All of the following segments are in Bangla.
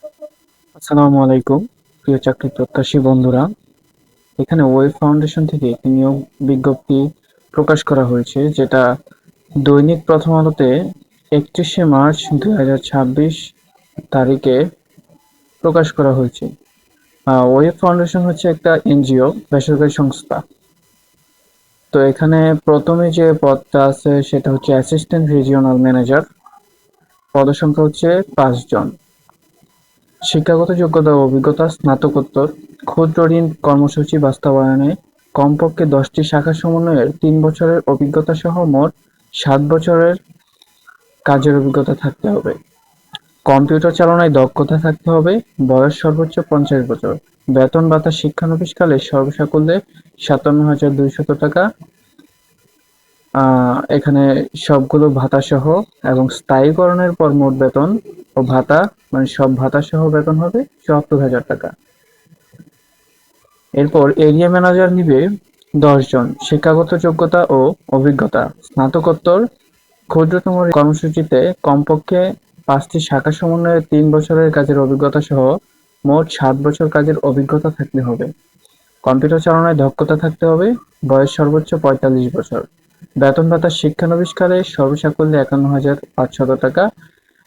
আসসালামু আলাইকুম প্রিয় চাকরি প্রত্যাশী বন্ধুরা। এখানে ওয়েব ফাউন্ডেশন থেকে একটি নিয়োগ বিজ্ঞপ্তি প্রকাশ করা হয়েছে, যেটা দৈনিক প্রথম আলোতে 31শে মার্চ 2026 তারিখে প্রকাশ করা হয়েছে। ওয়েব ফাউন্ডেশন হচ্ছে একটা এনজিও, বেসরকারি সংস্থা। তো এখানে প্রথমে যে পদটা আছে সেটা হচ্ছে অ্যাসিস্ট্যান্ট রিজিওনাল ম্যানেজার। পদসংখ্যা হচ্ছে 5 জন। শিক্ষাগত যোগ্যতা ও অভিজ্ঞতা: স্নাতকোত্তর। ক্ষুদ্র ঋণ কর্মসূচি বাস্তবায়নে কমপক্ষে 10টি শাখা সমন্বয়ের 3 বছরের অভিজ্ঞতা সহ মোট 7 বছরের কাজের অভিজ্ঞতা থাকতে হবে। কম্পিউটার চালনায় দক্ষতা থাকতে হবে। বয়স সর্বোচ্চ 50 বছর। বেতন ভাতা শিক্ষানবিশকালে সর্বসাকুল্যে 57,200 টাকা। এখানে সবগুলো ভাতা সহ এবং স্থায়ীকরণের পর মোট বেতন ও ভাতা, মানে সব ভাতা সহ বেতন হবে 74,000 টাকা। এরপর এরিয়া ম্যানেজার নিবে 10 জন। শিক্ষাগত যোগ্যতা ও অভিজ্ঞতা: স্নাতকোত্তর। ক্ষুদ্রতম কর্মসূচিতে কমপক্ষে 5টি শাখা সমন্বয়ে 3 বছরের কাজের অভিজ্ঞতা সহ মোট 7 বছর কাজের অভিজ্ঞতা থাকতে হবে। কম্পিউটার চালনায় দক্ষতা থাকতে হবে। বয়স সর্বোচ্চ 45 বছর। বেতন ভাতা শিক্ষানবিশকালে সর্বসাকুল্যে 51,500 টাকা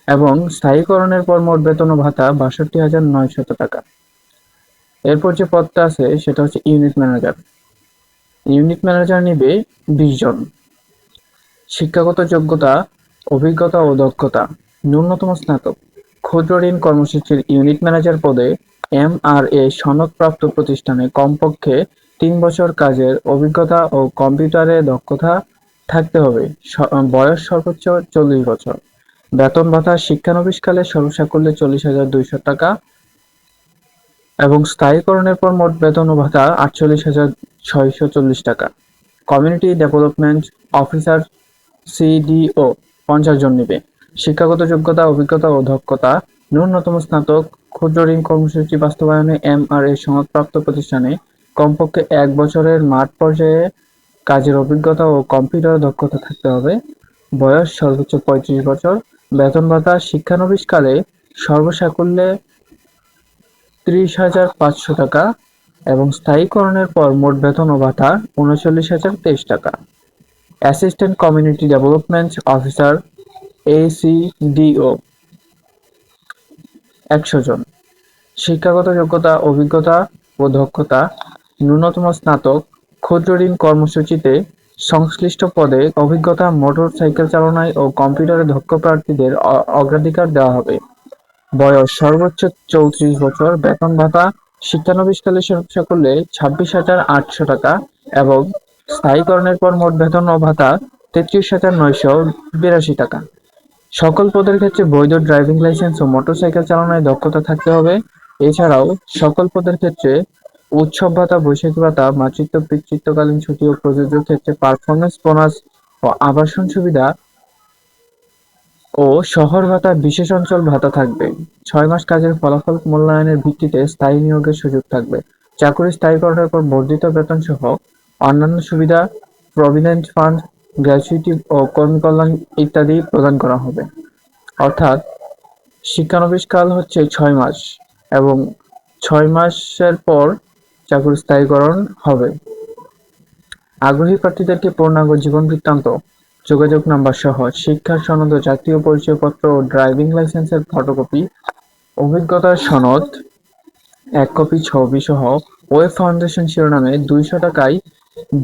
এবং স্থায়ীকরণের পর মোট বেতন ও ভাতা 62,900 টাকা। এরপর যে পদটা আছে সেটা হচ্ছে ইউনিট ম্যানেজার। ইউনিট ম্যানেজার নিবে 20 জন। শিক্ষাগত যোগ্যতা, অভিজ্ঞতা ও দক্ষতা: ন্যূনতম স্নাতক। ক্ষুদ্র ঋণ কর্মসূচির ইউনিট ম্যানেজার পদে এমআরএ সনদপ্রাপ্ত প্রতিষ্ঠানে কমপক্ষে 3 বছর কাজের অভিজ্ঞতা ও কম্পিউটারে দক্ষতা থাকতে হবে। বয়স সর্বোচ্চ 40 বছর। বেতন ভাতা শিক্ষানবিশকালে সর্বসাকুল্যে 40,200 টাকা এবং স্থায়ীকরণের পর মোট বেতন ও ভাতা 48,640 টাকা। কমিউনিটি ডেভেলপমেন্ট অফিসার সিডিও 50 জন নিবে। শিক্ষাগত যোগ্যতা, অভিজ্ঞতা ও দক্ষতা: ন্যূনতম স্নাতক। ক্ষুদ্র ঋণ কর্মসূচি বাস্তবায়নে এমআরএ সনদপ্রাপ্ত প্রতিষ্ঠানে কমপক্ষে 1 বছরের মাঠ পর্যায়ে কাজের অভিজ্ঞতা ও কম্পিউটার দক্ষতা থাকতে হবে। বয়স সর্বোচ্চ 35 বছর। বেতন ভাতা শিক্ষানবিশকালে সর্বসাকুল্যে 30,500 টাকা এবং স্থায়ীকরণের পর মোট বেতন ও ভাতা 39,023 টাকা। অ্যাসিস্ট্যান্ট কমিউনিটি ডেভেলপমেন্ট অফিসার এসিডিও 100 জন। শিক্ষাগত যোগ্যতা, অভিজ্ঞতা ও দক্ষতা: ন্যূনতম স্নাতক। ক্ষুদ্র ঋণ কর্মসূচিতে সংশ্লিষ্ট পদে অভিজ্ঞতা, মোটর সাইকেল চালনায় ও কম্পিউটারে দক্ষ প্রার্থীদের অগ্রাধিকার দেওয়া হবে। বয়স সর্বোচ্চ 34 বছর। বেতন ভাতা শিক্ষানবিশকালে সর্বসাকুল্যে 26,800 টাকা এবং স্থায়ীকরণের পর মোট বেতন ও ভাতা 33,982 টাকা। সকল পদের ক্ষেত্রে বৈধ ড্রাইভিং লাইসেন্স ও মোটরসাইকেল চালনায় দক্ষতা থাকতে হবে। এছাড়াও সকল পদের ক্ষেত্রে উৎসব ভাতা, বৈশাখী ভাতা, মাতৃত্ব পিতৃত্বকালীন ছুটি ও প্রযোজ্য ক্ষেত্রে পারফরমেন্স বোনাস ও আবাসন সুবিধা ও শহর ভাতা, বিশেষ অঞ্চল ভাতা থাকবে। 6 মাস কাজের ফলাফল মূল্যায়নের ভিত্তিতে স্থায়ী নিয়োগের সুযোগ থাকবে। চাকুরি স্থায়ীকরণের পর বর্ধিত বেতন সহ অন্যান্য সুবিধা, প্রভিডেন্ট ফান্ড, গ্র্যাচুইটি ও কর্মী কল্যাণ ইত্যাদি প্রদান করা হবে। অর্থাৎ শিক্ষানবিশকাল হচ্ছে 6 মাস এবং 6 মাসের পর চাকুরি স্থায়ীকরণ হবে। আগ্রহী প্রার্থীদেরকে পূর্ণাঙ্গ জীবন বৃত্তান্ত, যোগাযোগ নাম্বার সহ শিক্ষার সনদ ও জাতীয় পরিচয়পত্র ও ড্রাইভিং লাইসেন্সের ফটোকপি, অভিজ্ঞতার সনদ 1 কপি, ছবি সহ ওয়েব ফাউন্ডেশন শিরোনামে 200 টাকায়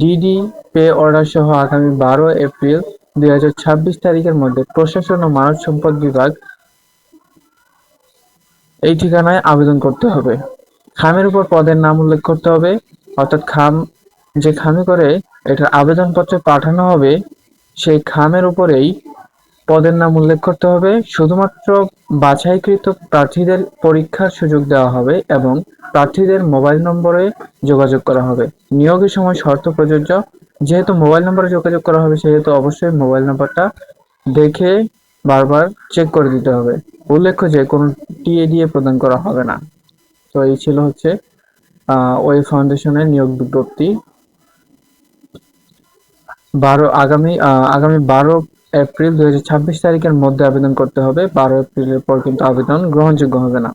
ডিডি পে অর্ডার সহ আগামী 12 এপ্রিল 2026 তারিখের মধ্যে প্রশাসন ও মানব সম্পদ বিভাগ এই ঠিকানায় আবেদন করতে হবে। খামের উপর পদের নাম উল্লেখ করতে হবে, অর্থাৎ যে খামে করে এটার আবেদনপত্র পাঠানো হবে সেই খামের উপরেই পদের নাম উল্লেখ করতে হবে। শুধুমাত্র বাছাইকৃত প্রার্থীদের পরীক্ষার সুযোগ দেওয়া হবে এবং প্রার্থীদের মোবাইল নম্বরে যোগাযোগ করা হবে। নিয়োগের সময় শর্ত প্রযোজ্য। যেহেতু মোবাইল নম্বরে যোগাযোগ করা হবে সেহেতু অবশ্যই মোবাইল নাম্বারটা দেখে বারবার চেক করে দিতে হবে। উল্লেখ্য যে কোনো টিএ দিয়ে প্রদান করা হবে না। তো এই ছিল হচ্ছে ওয়েব ফাউন্ডেশনের নিয়োগ বিজ্ঞপ্তি। আগামী 12 এপ্রিল 2026 তারিখের মধ্যে আবেদন করতে হবে। 12 এপ্রিলের পর কিন্তু আবেদন গ্রহণযোগ্য হবে না।